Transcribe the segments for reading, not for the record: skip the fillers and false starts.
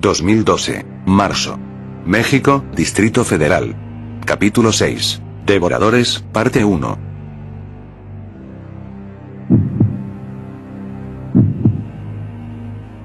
2012. Marzo. México, Distrito Federal. Capítulo 6. Devoradores, parte 1.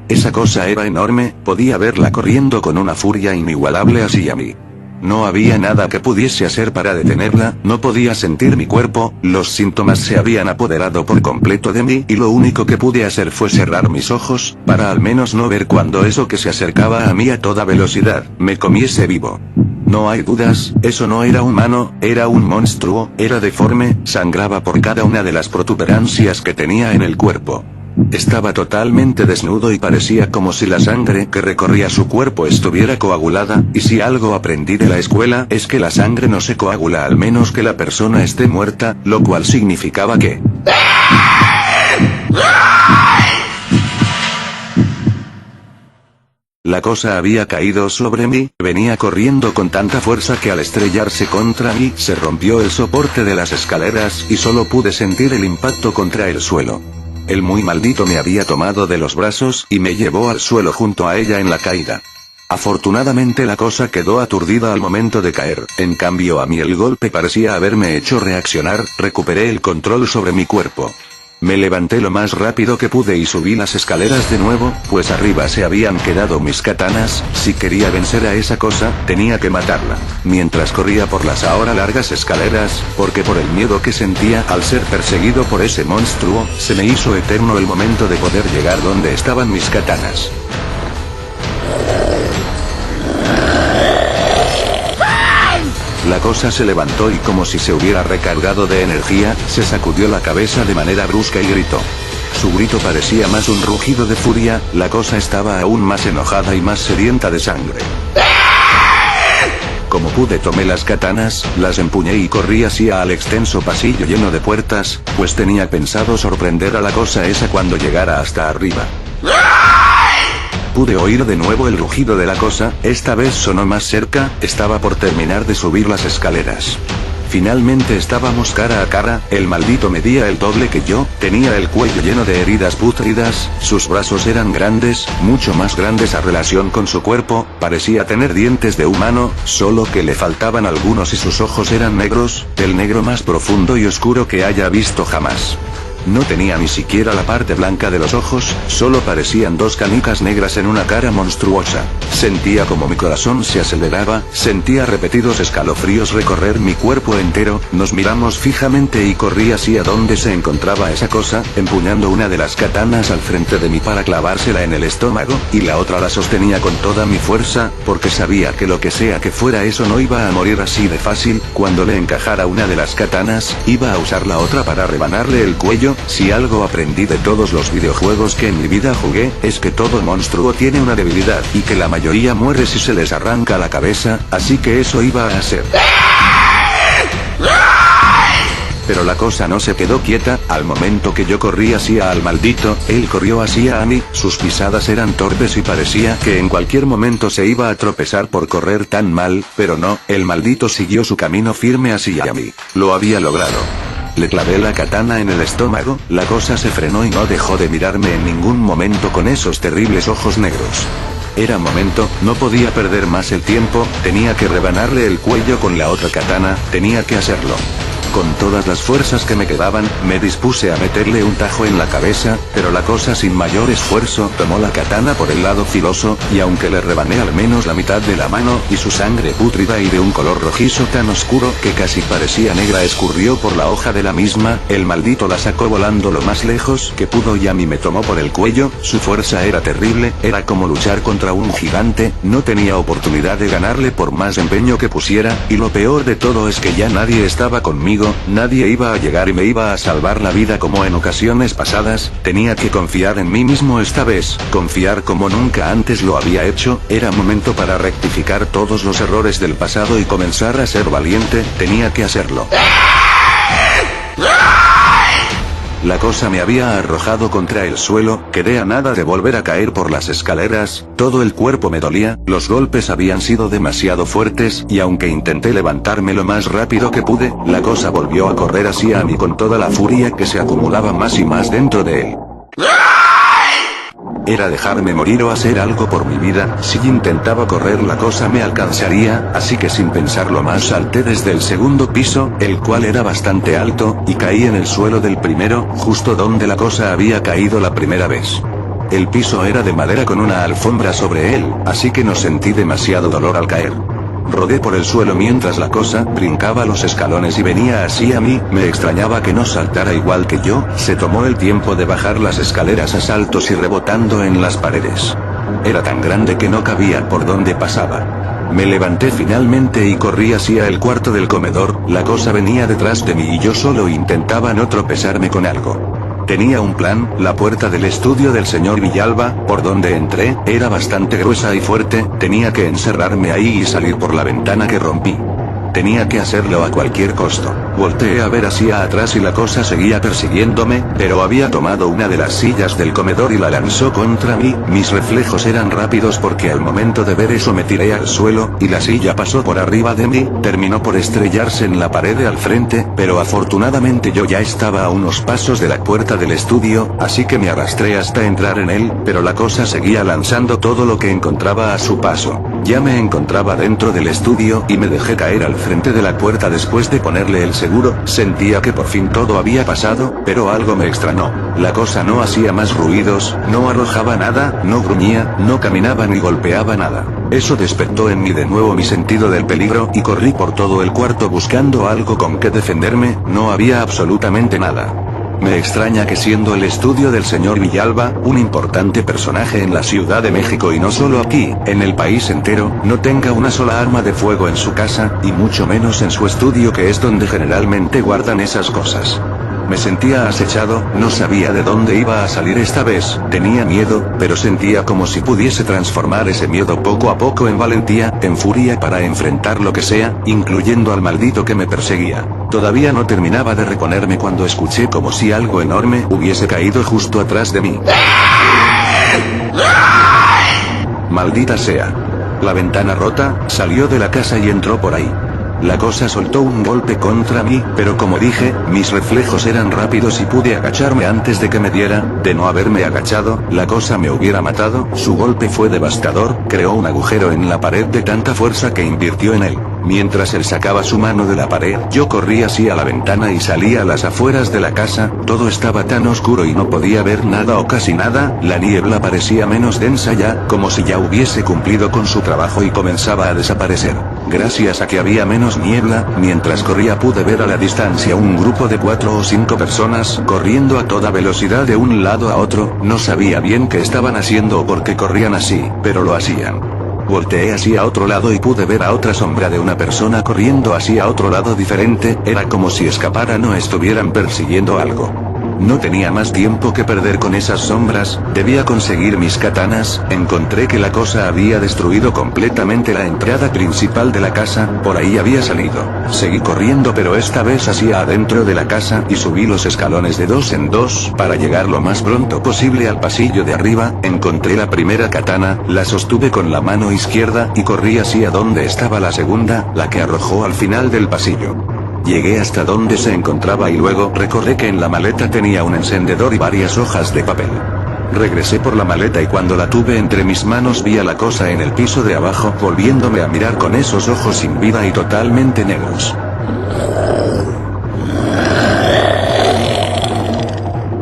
Esa cosa era enorme, podía verla corriendo con una furia inigualable hacia mí. No había nada que pudiese hacer para detenerla, no podía sentir mi cuerpo, los síntomas se habían apoderado por completo de mí y lo único que pude hacer fue cerrar mis ojos, para al menos no ver cuando eso que se acercaba a mí a toda velocidad, me comiese vivo. No hay dudas, eso no era humano, era un monstruo, era deforme, sangraba por cada una de las protuberancias que tenía en el cuerpo. Estaba totalmente desnudo y parecía como si la sangre que recorría su cuerpo estuviera coagulada, y si algo aprendí de la escuela es que la sangre no se coagula al menos que la persona esté muerta, lo cual significaba que... La cosa había caído sobre mí, venía corriendo con tanta fuerza que al estrellarse contra mí se rompió el soporte de las escaleras y solo pude sentir el impacto contra el suelo. El muy maldito me había tomado de los brazos y me llevó al suelo junto a ella en la caída. Afortunadamente la cosa quedó aturdida al momento de caer, en cambio a mí el golpe parecía haberme hecho reaccionar, recuperé el control sobre mi cuerpo. Me levanté lo más rápido que pude y subí las escaleras de nuevo, pues arriba se habían quedado mis katanas, si quería vencer a esa cosa, tenía que matarla. Mientras corría por las ahora largas escaleras, porque por el miedo que sentía al ser perseguido por ese monstruo, se me hizo eterno el momento de poder llegar donde estaban mis katanas. La cosa se levantó y como si se hubiera recargado de energía, se sacudió la cabeza de manera brusca y gritó. Su grito parecía más un rugido de furia, la cosa estaba aún más enojada y más sedienta de sangre. Como pude tomé las katanas, las empuñé y corrí hacia al extenso pasillo lleno de puertas, pues tenía pensado sorprender a la cosa esa cuando llegara hasta arriba. Pude oír de nuevo el rugido de la cosa, esta vez sonó más cerca, estaba por terminar de subir las escaleras. Finalmente estábamos cara a cara, el maldito medía el doble que yo, tenía el cuello lleno de heridas pútridas, sus brazos eran grandes, mucho más grandes a relación con su cuerpo, parecía tener dientes de humano, solo que le faltaban algunos y sus ojos eran negros, el negro más profundo y oscuro que haya visto jamás. No tenía ni siquiera la parte blanca de los ojos, solo parecían dos canicas negras en una cara monstruosa. Sentía como mi corazón se aceleraba, sentía repetidos escalofríos recorrer mi cuerpo entero, nos miramos fijamente y corrí hacia donde se encontraba esa cosa, empuñando una de las katanas al frente de mí para clavársela en el estómago, y la otra la sostenía con toda mi fuerza, porque sabía que lo que sea que fuera eso no iba a morir así de fácil, cuando le encajara una de las katanas, iba a usar la otra para rebanarle el cuello. Si algo aprendí de todos los videojuegos que en mi vida jugué, es que todo monstruo tiene una debilidad, y que la mayoría muere si se les arranca la cabeza, así que eso iba a hacer. Pero la cosa no se quedó quieta, al momento que yo corrí hacia al maldito, él corrió hacia a mí, sus pisadas eran torpes y parecía que en cualquier momento se iba a tropezar por correr tan mal, pero no, el maldito siguió su camino firme hacia mí. Lo había logrado. Le clavé la katana en el estómago, la cosa se frenó y no dejó de mirarme en ningún momento con esos terribles ojos negros. Era momento, no podía perder más el tiempo, tenía que rebanarle el cuello con la otra katana, tenía que hacerlo. Con todas las fuerzas que me quedaban, me dispuse a meterle un tajo en la cabeza, pero la cosa sin mayor esfuerzo tomó la katana por el lado filoso, y aunque le rebané al menos la mitad de la mano, y su sangre pútrida y de un color rojizo tan oscuro que casi parecía negra escurrió por la hoja de la misma, el maldito la sacó volando lo más lejos que pudo y a mí me tomó por el cuello, su fuerza era terrible, era como luchar contra un gigante, no tenía oportunidad de ganarle por más empeño que pusiera, y lo peor de todo es que ya nadie estaba conmigo. Nadie iba a llegar y me iba a salvar la vida como en ocasiones pasadas, tenía que confiar en mí mismo esta vez, confiar como nunca antes lo había hecho, era momento para rectificar todos los errores del pasado y comenzar a ser valiente, tenía que hacerlo. La cosa me había arrojado contra el suelo, quedé a nada de volver a caer por las escaleras, todo el cuerpo me dolía, los golpes habían sido demasiado fuertes, y aunque intenté levantarme lo más rápido que pude, la cosa volvió a correr hacia mí con toda la furia que se acumulaba más y más dentro de él. Era dejarme morir o hacer algo por mi vida. Si intentaba correr la cosa me alcanzaría, así que sin pensarlo más salté desde el segundo piso, el cual era bastante alto, y caí en el suelo del primero, justo donde la cosa había caído la primera vez. El piso era de madera con una alfombra sobre él, así que no sentí demasiado dolor al caer. Rodé por el suelo mientras la cosa brincaba los escalones y venía así a mí. Me extrañaba que no saltara igual que yo. Se tomó el tiempo de bajar las escaleras a saltos y rebotando en las paredes. Era tan grande que no cabía por donde pasaba. Me levanté finalmente y corrí hacia el cuarto del comedor. La cosa venía detrás de mí y yo solo intentaba no tropezarme con algo. Tenía un plan. La puerta del estudio del señor Villalba, por donde entré, era bastante gruesa y fuerte. Tenía que encerrarme ahí y salir por la ventana que rompí. Tenía que hacerlo a cualquier costo. Volteé a ver hacia atrás y la cosa seguía persiguiéndome, pero había tomado una de las sillas del comedor y la lanzó contra mí. Mis reflejos eran rápidos porque al momento de ver eso me tiré al suelo, y la silla pasó por arriba de mí, terminó por estrellarse en la pared de al frente, pero afortunadamente yo ya estaba a unos pasos de la puerta del estudio, así que me arrastré hasta entrar en él, pero la cosa seguía lanzando todo lo que encontraba a su paso. Ya me encontraba dentro del estudio y me dejé caer al frente de la puerta después de ponerle el seguro. Sentía que por fin todo había pasado, pero algo me extrañó. La cosa no hacía más ruidos, no arrojaba nada, no gruñía, no caminaba ni golpeaba nada. Eso despertó en mí de nuevo mi sentido del peligro y corrí por todo el cuarto buscando algo con que defenderme. No había absolutamente nada. Me extraña que siendo el estudio del señor Villalba, un importante personaje en la Ciudad de México y no solo aquí, en el país entero, no tenga una sola arma de fuego en su casa, y mucho menos en su estudio, que es donde generalmente guardan esas cosas. Me sentía acechado, no sabía de dónde iba a salir esta vez, tenía miedo, pero sentía como si pudiese transformar ese miedo poco a poco en valentía, en furia para enfrentar lo que sea, incluyendo al maldito que me perseguía. Todavía no terminaba de reponerme cuando escuché como si algo enorme hubiese caído justo atrás de mí. Maldita sea. La ventana rota, salió de la casa y entró por ahí. La cosa soltó un golpe contra mí, pero como dije, mis reflejos eran rápidos y pude agacharme antes de que me diera. De no haberme agachado, la cosa me hubiera matado. Su golpe fue devastador, creó un agujero en la pared de tanta fuerza que invirtió en él. Mientras él sacaba su mano de la pared, yo corrí hacia la ventana y salí a las afueras de la casa. Todo estaba tan oscuro y no podía ver nada o casi nada. La niebla parecía menos densa ya, como si ya hubiese cumplido con su trabajo y comenzaba a desaparecer. Gracias a que había menos niebla, mientras corría pude ver a la distancia un grupo de 4 o 5 personas, corriendo a toda velocidad de un lado a otro. No sabía bien qué estaban haciendo o por qué corrían así, pero lo hacían. Volteé hacia otro lado y pude ver a otra sombra de una persona corriendo hacia otro lado diferente. Era como si escaparan o estuvieran persiguiendo algo. No tenía más tiempo que perder con esas sombras, debía conseguir mis katanas. Encontré que la cosa había destruido completamente la entrada principal de la casa, por ahí había salido. Seguí corriendo, pero esta vez hacia adentro de la casa, y subí los escalones de 2 en 2, para llegar lo más pronto posible al pasillo de arriba. Encontré la primera katana, la sostuve con la mano izquierda, y corrí hacia donde estaba la segunda, la que arrojó al final del pasillo. Llegué hasta donde se encontraba y luego recordé que en la maleta tenía un encendedor y varias hojas de papel. Regresé por la maleta y cuando la tuve entre mis manos vi a la cosa en el piso de abajo, volviéndome a mirar con esos ojos sin vida y totalmente negros.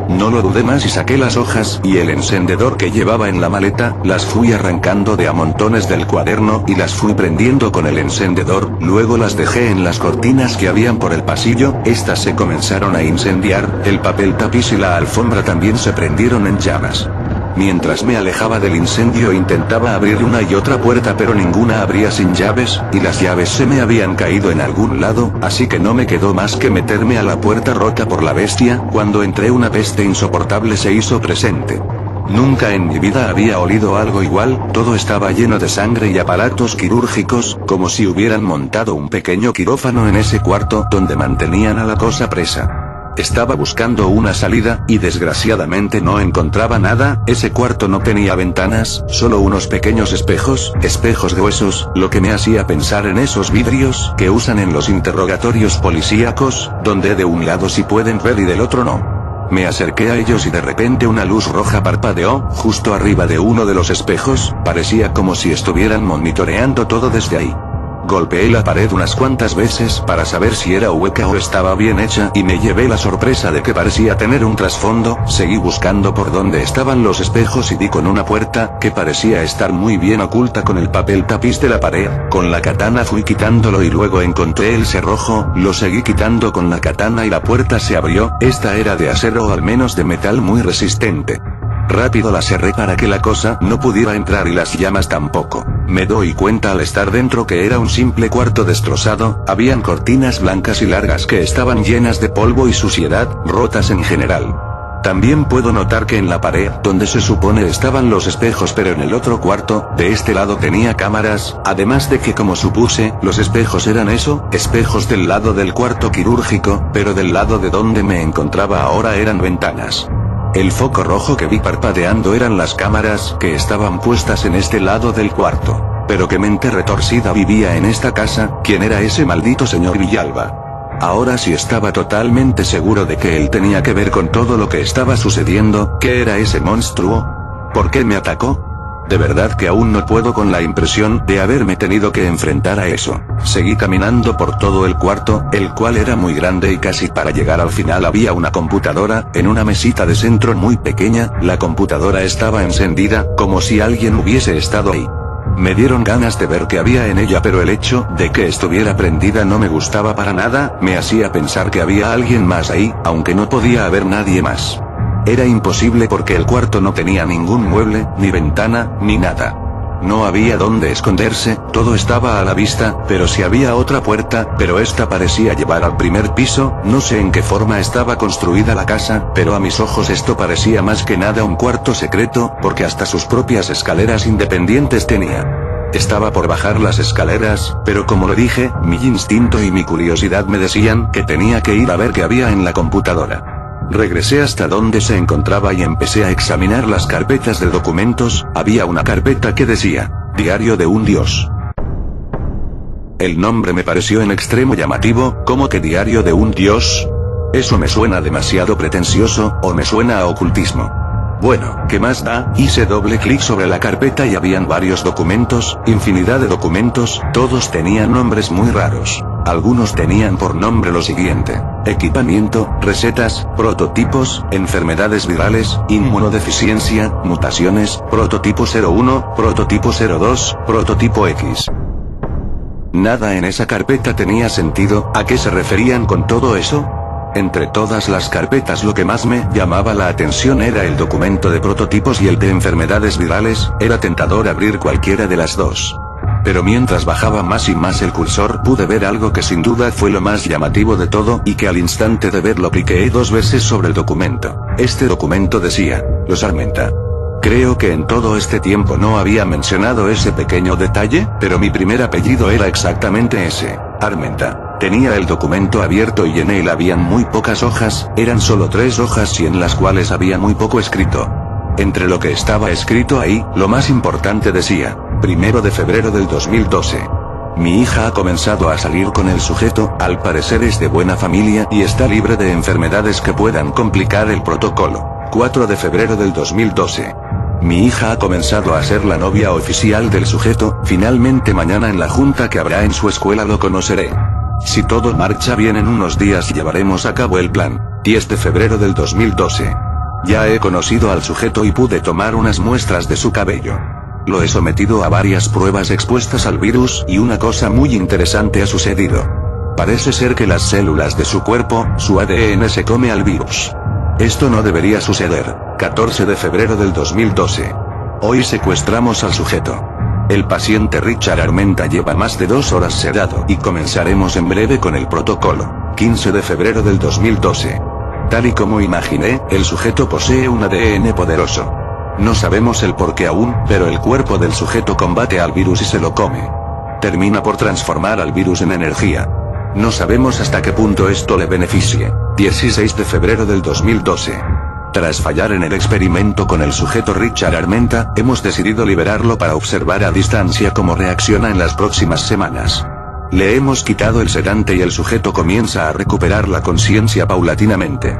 No lo dudé más y saqué las hojas y el encendedor que llevaba en la maleta. Las fui arrancando de a montones del cuaderno y las fui prendiendo con el encendedor. Luego las dejé en las cortinas que habían por el pasillo. Estas se comenzaron a incendiar. El papel tapiz y la alfombra también se prendieron en llamas. Mientras me alejaba del incendio intentaba abrir una y otra puerta, pero ninguna abría sin llaves, y las llaves se me habían caído en algún lado, así que no me quedó más que meterme a la puerta rota por la bestia. Cuando entré una peste insoportable se hizo presente. Nunca en mi vida había olido algo igual, todo estaba lleno de sangre y aparatos quirúrgicos, como si hubieran montado un pequeño quirófano en ese cuarto donde mantenían a la cosa presa. Estaba buscando una salida, y desgraciadamente no encontraba nada. Ese cuarto no tenía ventanas, solo unos pequeños espejos de huesos, lo que me hacía pensar en esos vidrios que usan en los interrogatorios policíacos, donde de un lado sí pueden ver y del otro no. Me acerqué a ellos y de repente una luz roja parpadeó, justo arriba de uno de los espejos, parecía como si estuvieran monitoreando todo desde ahí. Golpeé la pared unas cuantas veces para saber si era hueca o estaba bien hecha y me llevé la sorpresa de que parecía tener un trasfondo. Seguí buscando por donde estaban los espejos y di con una puerta, que parecía estar muy bien oculta con el papel tapiz de la pared. Con la katana fui quitándolo y luego encontré el cerrojo, lo seguí quitando con la katana y la puerta se abrió. Esta era de acero o al menos de metal muy resistente. Rápido la cerré para que la cosa no pudiera entrar y las llamas tampoco. Me doy cuenta al estar dentro que era un simple cuarto destrozado, habían cortinas blancas y largas que estaban llenas de polvo y suciedad, rotas en general. También puedo notar que en la pared, donde se supone estaban los espejos pero en el otro cuarto, de este lado tenía cámaras, además de que como supuse, los espejos eran eso, espejos del lado del cuarto quirúrgico, pero del lado de donde me encontraba ahora eran ventanas. El foco rojo que vi parpadeando eran las cámaras que estaban puestas en este lado del cuarto. Pero qué mente retorcida vivía en esta casa. ¿Quién era ese maldito señor Villalba? Ahora sí estaba totalmente seguro de que él tenía que ver con todo lo que estaba sucediendo. ¿Qué era ese monstruo? ¿Por qué me atacó? De verdad que aún no puedo con la impresión de haberme tenido que enfrentar a eso. Seguí caminando por todo el cuarto, el cual era muy grande y casi para llegar al final había una computadora, en una mesita de centro muy pequeña. La computadora estaba encendida, como si alguien hubiese estado ahí. Me dieron ganas de ver qué había en ella, pero el hecho de que estuviera prendida no me gustaba para nada, me hacía pensar que había alguien más ahí, aunque no podía haber nadie más. Era imposible porque el cuarto no tenía ningún mueble, ni ventana, ni nada. No había dónde esconderse, todo estaba a la vista, pero sí había otra puerta, pero esta parecía llevar al primer piso. No sé en qué forma estaba construida la casa, pero a mis ojos esto parecía más que nada un cuarto secreto, porque hasta sus propias escaleras independientes tenía. Estaba por bajar las escaleras, pero como lo dije, mi instinto y mi curiosidad me decían que tenía que ir a ver qué había en la computadora. Regresé hasta donde se encontraba y empecé a examinar las carpetas de documentos. Había una carpeta que decía, Diario de un Dios. El nombre me pareció en extremo llamativo. ¿Cómo que Diario de un Dios? Eso me suena demasiado pretencioso, o me suena a ocultismo. Bueno, ¿qué más da? Hice doble clic sobre la carpeta y habían varios documentos, infinidad de documentos, todos tenían nombres muy raros. Algunos tenían por nombre lo siguiente: equipamiento, recetas, prototipos, enfermedades virales, inmunodeficiencia, mutaciones, prototipo 01, prototipo 02, prototipo X. Nada en esa carpeta tenía sentido. ¿A qué se referían con todo eso? Entre todas las carpetas lo que más me llamaba la atención era el documento de prototipos y el de enfermedades virales. Era tentador abrir cualquiera de las dos. Pero mientras bajaba más y más el cursor pude ver algo que sin duda fue lo más llamativo de todo y que al instante de verlo cliqueé 2 veces sobre el documento. Este documento decía, Los Armenta. Creo que en todo este tiempo no había mencionado ese pequeño detalle, pero mi primer apellido era exactamente ese, Armenta. Tenía el documento abierto y en él habían muy pocas hojas, eran solo 3 hojas y en las cuales había muy poco escrito. Entre lo que estaba escrito ahí, lo más importante decía, 1 de febrero del 2012. Mi hija ha comenzado a salir con el sujeto, al parecer es de buena familia y está libre de enfermedades que puedan complicar el protocolo. 4 de febrero del 2012. Mi hija ha comenzado a ser la novia oficial del sujeto, finalmente mañana en la junta que habrá en su escuela lo conoceré. Si todo marcha bien en unos días llevaremos a cabo el plan. 10 de febrero del 2012. Ya he conocido al sujeto y pude tomar unas muestras de su cabello. Lo he sometido a varias pruebas expuestas al virus y una cosa muy interesante ha sucedido. Parece ser que las células de su cuerpo, su ADN se come al virus. Esto no debería suceder. 14 de febrero del 2012. Hoy secuestramos al sujeto. El paciente Richard Armenta lleva más de 2 horas sedado y comenzaremos en breve con el protocolo. 15 de febrero del 2012. Tal y como imaginé, el sujeto posee un ADN poderoso. No sabemos el por qué aún, pero el cuerpo del sujeto combate al virus y se lo come. Termina por transformar al virus en energía. No sabemos hasta qué punto esto le beneficie. 16 de febrero del 2012. Tras fallar en el experimento con el sujeto Richard Armenta, hemos decidido liberarlo para observar a distancia cómo reacciona en las próximas semanas. Le hemos quitado el sedante y el sujeto comienza a recuperar la conciencia paulatinamente.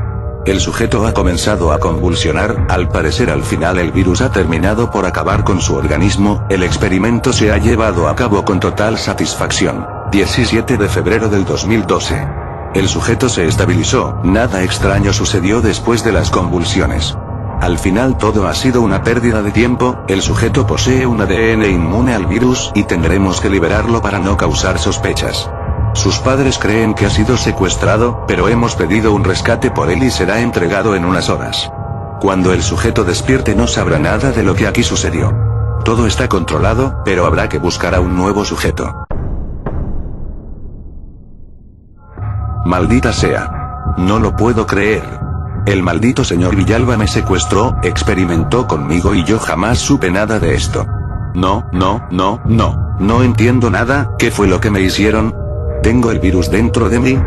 El sujeto ha comenzado a convulsionar, al parecer al final el virus ha terminado por acabar con su organismo, el experimento se ha llevado a cabo con total satisfacción. 17 de febrero del 2012. El sujeto se estabilizó, nada extraño sucedió después de las convulsiones. Al final todo ha sido una pérdida de tiempo, el sujeto posee un ADN inmune al virus y tendremos que liberarlo para no causar sospechas. Sus padres creen que ha sido secuestrado, pero hemos pedido un rescate por él y será entregado en unas horas. Cuando el sujeto despierte no sabrá nada de lo que aquí sucedió. Todo está controlado, pero habrá que buscar a un nuevo sujeto. Maldita sea. No lo puedo creer. El maldito señor Villalba me secuestró, experimentó conmigo y yo jamás supe nada de esto. No entiendo nada, ¿qué fue lo que me hicieron? ¿Tengo el virus dentro de mí?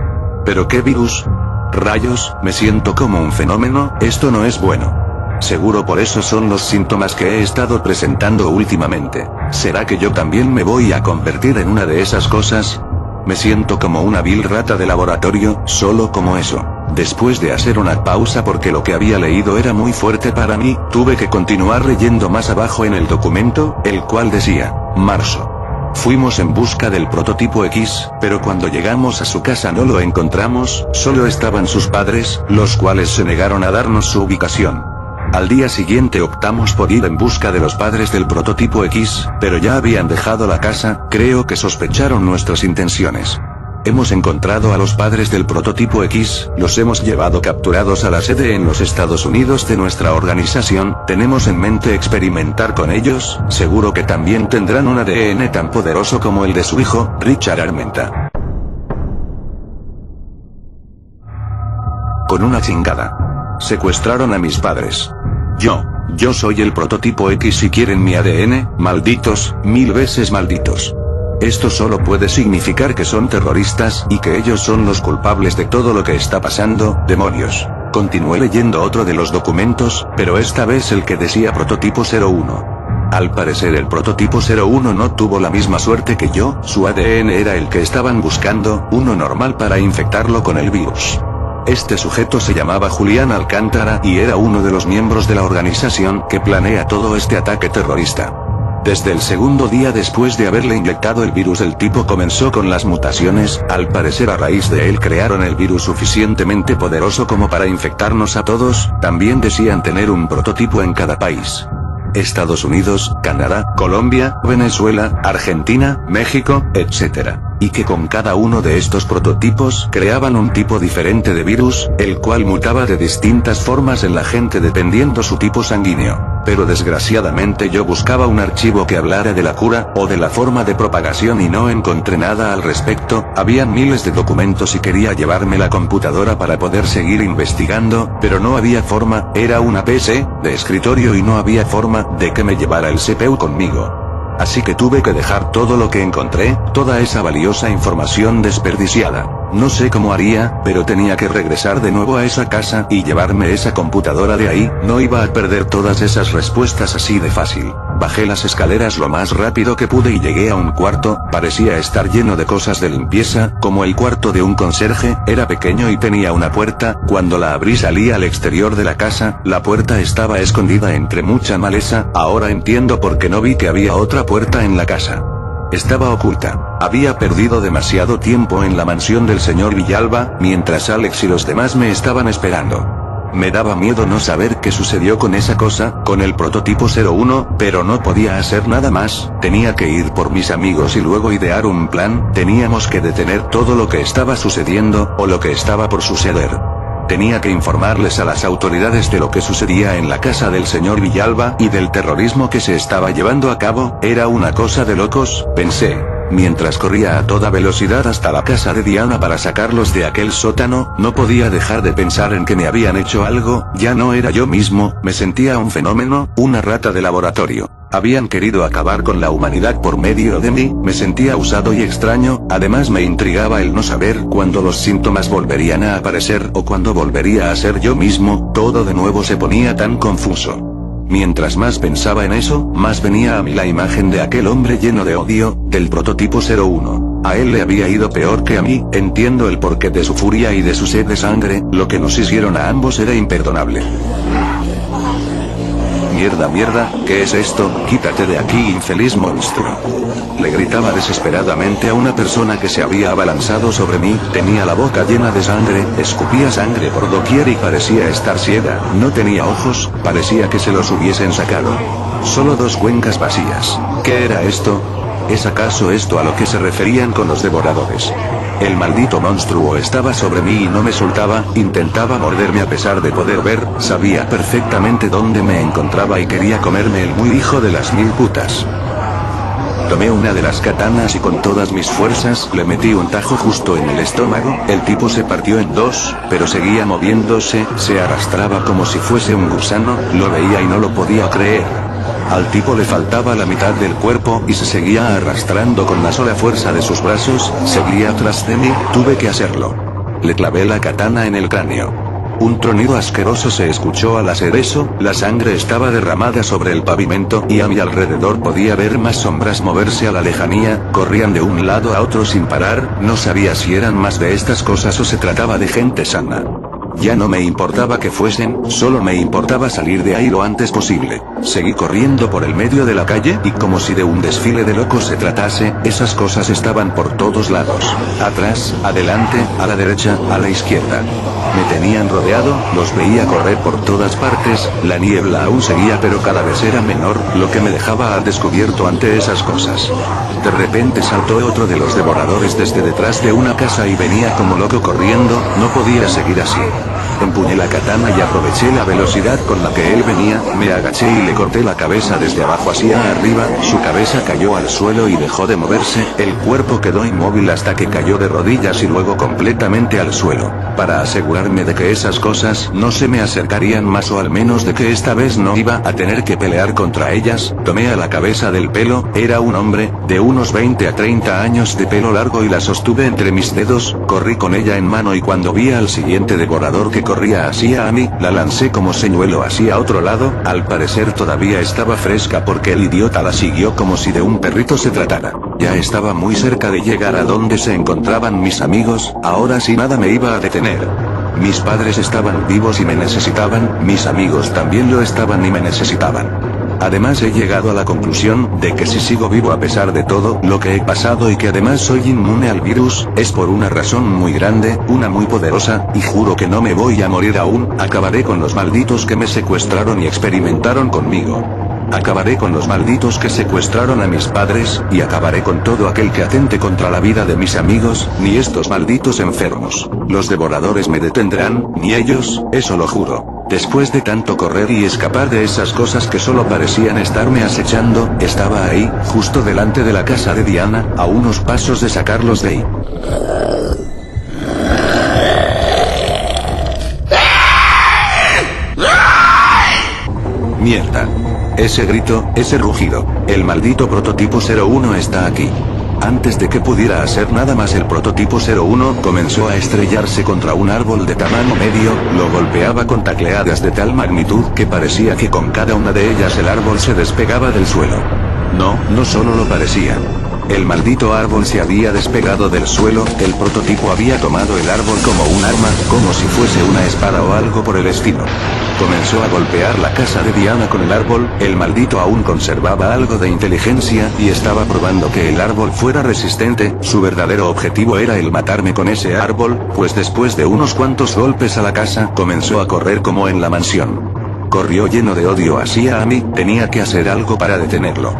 ¿Pero qué virus? Rayos, me siento como un fenómeno, esto no es bueno. Seguro por eso son los síntomas que he estado presentando últimamente. ¿Será que yo también me voy a convertir en una de esas cosas? Me siento como una vil rata de laboratorio, solo como eso. Después de hacer una pausa porque lo que había leído era muy fuerte para mí, tuve que continuar leyendo más abajo en el documento, el cual decía, marzo. Fuimos en busca del prototipo X, pero cuando llegamos a su casa no lo encontramos, solo estaban sus padres, los cuales se negaron a darnos su ubicación. Al día siguiente optamos por ir en busca de los padres del prototipo X, pero ya habían dejado la casa, creo que sospecharon nuestras intenciones. Hemos encontrado a los padres del prototipo X, los hemos llevado capturados a la sede en los Estados Unidos de nuestra organización, tenemos en mente experimentar con ellos, seguro que también tendrán un ADN tan poderoso como el de su hijo, Richard Armenta. Con una chingada. Secuestraron a mis padres. Yo soy el prototipo X y quieren mi ADN, malditos, 1000 veces malditos. Esto solo puede significar que son terroristas, y que ellos son los culpables de todo lo que está pasando, demonios. Continué leyendo otro de los documentos, pero esta vez el que decía prototipo 01. Al parecer el prototipo 01 no tuvo la misma suerte que yo, su ADN era el que estaban buscando, uno normal para infectarlo con el virus. Este sujeto se llamaba Julián Alcántara y era uno de los miembros de la organización que planea todo este ataque terrorista. Desde el segundo día después de haberle inyectado el virus el tipo comenzó con las mutaciones, al parecer a raíz de él crearon el virus suficientemente poderoso como para infectarnos a todos, también decían tener un prototipo en cada país. Estados Unidos, Canadá, Colombia, Venezuela, Argentina, México, etc. Y que con cada uno de estos prototipos creaban un tipo diferente de virus, el cual mutaba de distintas formas en la gente dependiendo su tipo sanguíneo. Pero desgraciadamente yo buscaba un archivo que hablara de la cura, o de la forma de propagación y no encontré nada al respecto, habían miles de documentos y quería llevarme la computadora para poder seguir investigando, pero no había forma, era una PC, de escritorio y no había forma, de que me llevara el CPU conmigo. Así que tuve que dejar todo lo que encontré, toda esa valiosa información desperdiciada. No sé cómo haría, pero tenía que regresar de nuevo a esa casa y llevarme esa computadora de ahí, no iba a perder todas esas respuestas así de fácil. Bajé las escaleras lo más rápido que pude y llegué a un cuarto, parecía estar lleno de cosas de limpieza, como el cuarto de un conserje, era pequeño y tenía una puerta, cuando la abrí salí al exterior de la casa, la puerta estaba escondida entre mucha maleza, ahora entiendo por qué no vi que había otra puerta en la casa. Estaba oculta. Había perdido demasiado tiempo en la mansión del señor Villalba, mientras Alex y los demás me estaban esperando. Me daba miedo no saber qué sucedió con esa cosa, con el prototipo 01, pero no podía hacer nada más, tenía que ir por mis amigos y luego idear un plan, teníamos que detener todo lo que estaba sucediendo, o lo que estaba por suceder. Tenía que informarles a las autoridades de lo que sucedía en la casa del señor Villalba y del terrorismo que se estaba llevando a cabo, era una cosa de locos, pensé. Mientras corría a toda velocidad hasta la casa de Diana para sacarlos de aquel sótano, no podía dejar de pensar en que me habían hecho algo, ya no era yo mismo, me sentía un fenómeno, una rata de laboratorio. Habían querido acabar con la humanidad por medio de mí, me sentía usado y extraño, además me intrigaba el no saber cuándo los síntomas volverían a aparecer o cuándo volvería a ser yo mismo, todo de nuevo se ponía tan confuso. Mientras más pensaba en eso, más venía a mí la imagen de aquel hombre lleno de odio, del prototipo 01. A él le había ido peor que a mí, entiendo el porqué de su furia y de su sed de sangre, lo que nos hicieron a ambos era imperdonable. Mierda, mierda, ¿qué es esto? Quítate de aquí, infeliz monstruo. Le gritaba desesperadamente a una persona que se había abalanzado sobre mí, tenía la boca llena de sangre, escupía sangre por doquier y parecía estar ciega, no tenía ojos, parecía que se los hubiesen sacado. Solo dos cuencas vacías. ¿Qué era esto? ¿Es acaso esto a lo que se referían con los devoradores? El maldito monstruo estaba sobre mí y no me soltaba, intentaba morderme a pesar de poder ver, sabía perfectamente dónde me encontraba y quería comerme el muy hijo de las mil putas. Tomé una de las katanas y con todas mis fuerzas le metí un tajo justo en el estómago, el tipo se partió en dos, pero seguía moviéndose, se arrastraba como si fuese un gusano, lo veía y no lo podía creer. Al tipo le faltaba la mitad del cuerpo y se seguía arrastrando con la sola fuerza de sus brazos, seguía tras de mí, tuve que hacerlo. Le clavé la katana en el cráneo. Un tronido asqueroso se escuchó al hacer eso, la sangre estaba derramada sobre el pavimento y a mi alrededor podía ver más sombras moverse a la lejanía, corrían de un lado a otro sin parar, no sabía si eran más de estas cosas o se trataba de gente sana. Ya no me importaba que fuesen, solo me importaba salir de ahí lo antes posible. Seguí corriendo por el medio de la calle y como si de un desfile de locos se tratase, esas cosas estaban por todos lados. Atrás, adelante, a la derecha, a la izquierda. Me tenían rodeado, los veía correr por todas partes, la niebla aún seguía pero cada vez era menor, lo que me dejaba al descubierto ante esas cosas. De repente saltó otro de los devoradores desde detrás de una casa y venía como loco corriendo, no podía seguir así. Empuñé la katana y aproveché la velocidad con la que él venía, me agaché y le corté la cabeza desde abajo hacia arriba, su cabeza cayó al suelo y dejó de moverse, el cuerpo quedó inmóvil hasta que cayó de rodillas y luego completamente al suelo. Para asegurarme de que esas cosas no se me acercarían más o al menos de que esta vez no iba a tener que pelear contra ellas, tomé a la cabeza del pelo, era un hombre, de unos 20 a 30 años de pelo largo y la sostuve entre mis dedos, corrí con ella en mano y cuando vi al siguiente devorador que corría hacia a mí, la lancé como señuelo hacia otro lado, al parecer todavía estaba fresca porque el idiota la siguió como si de un perrito se tratara. Ya estaba muy cerca de llegar a donde se encontraban mis amigos, ahora sí nada me iba a detener. Mis padres estaban vivos y me necesitaban, mis amigos también lo estaban y me necesitaban. Además he llegado a la conclusión de que si sigo vivo a pesar de todo lo que he pasado y que además soy inmune al virus, es por una razón muy grande, una muy poderosa, y juro que no me voy a morir aún, acabaré con los malditos que me secuestraron y experimentaron conmigo. Acabaré con los malditos que secuestraron a mis padres, y acabaré con todo aquel que atente contra la vida de mis amigos, ni estos malditos enfermos. Los devoradores me detendrán, ni ellos, eso lo juro. Después de tanto correr y escapar de esas cosas que solo parecían estarme acechando, estaba ahí, justo delante de la casa de Diana, a unos pasos de sacarlos de ahí. Mierda. Ese grito, ese rugido, el maldito prototipo 01 está aquí. Antes de que pudiera hacer nada más el prototipo 01 comenzó a estrellarse contra un árbol de tamaño medio, lo golpeaba con tacleadas de tal magnitud que parecía que con cada una de ellas el árbol se despegaba del suelo. No solo lo parecía. El maldito árbol se había despegado del suelo, el prototipo había tomado el árbol como un arma, como si fuese una espada o algo por el estilo. Comenzó a golpear la casa de Diana con el árbol, el maldito aún conservaba algo de inteligencia y estaba probando que el árbol fuera resistente, su verdadero objetivo era el matarme con ese árbol, pues después de unos cuantos golpes a la casa comenzó a correr como en la mansión. Corrió lleno de odio hacia a mí, tenía que hacer algo para detenerlo.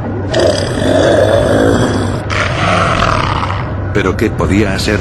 ¿Pero qué podía hacer?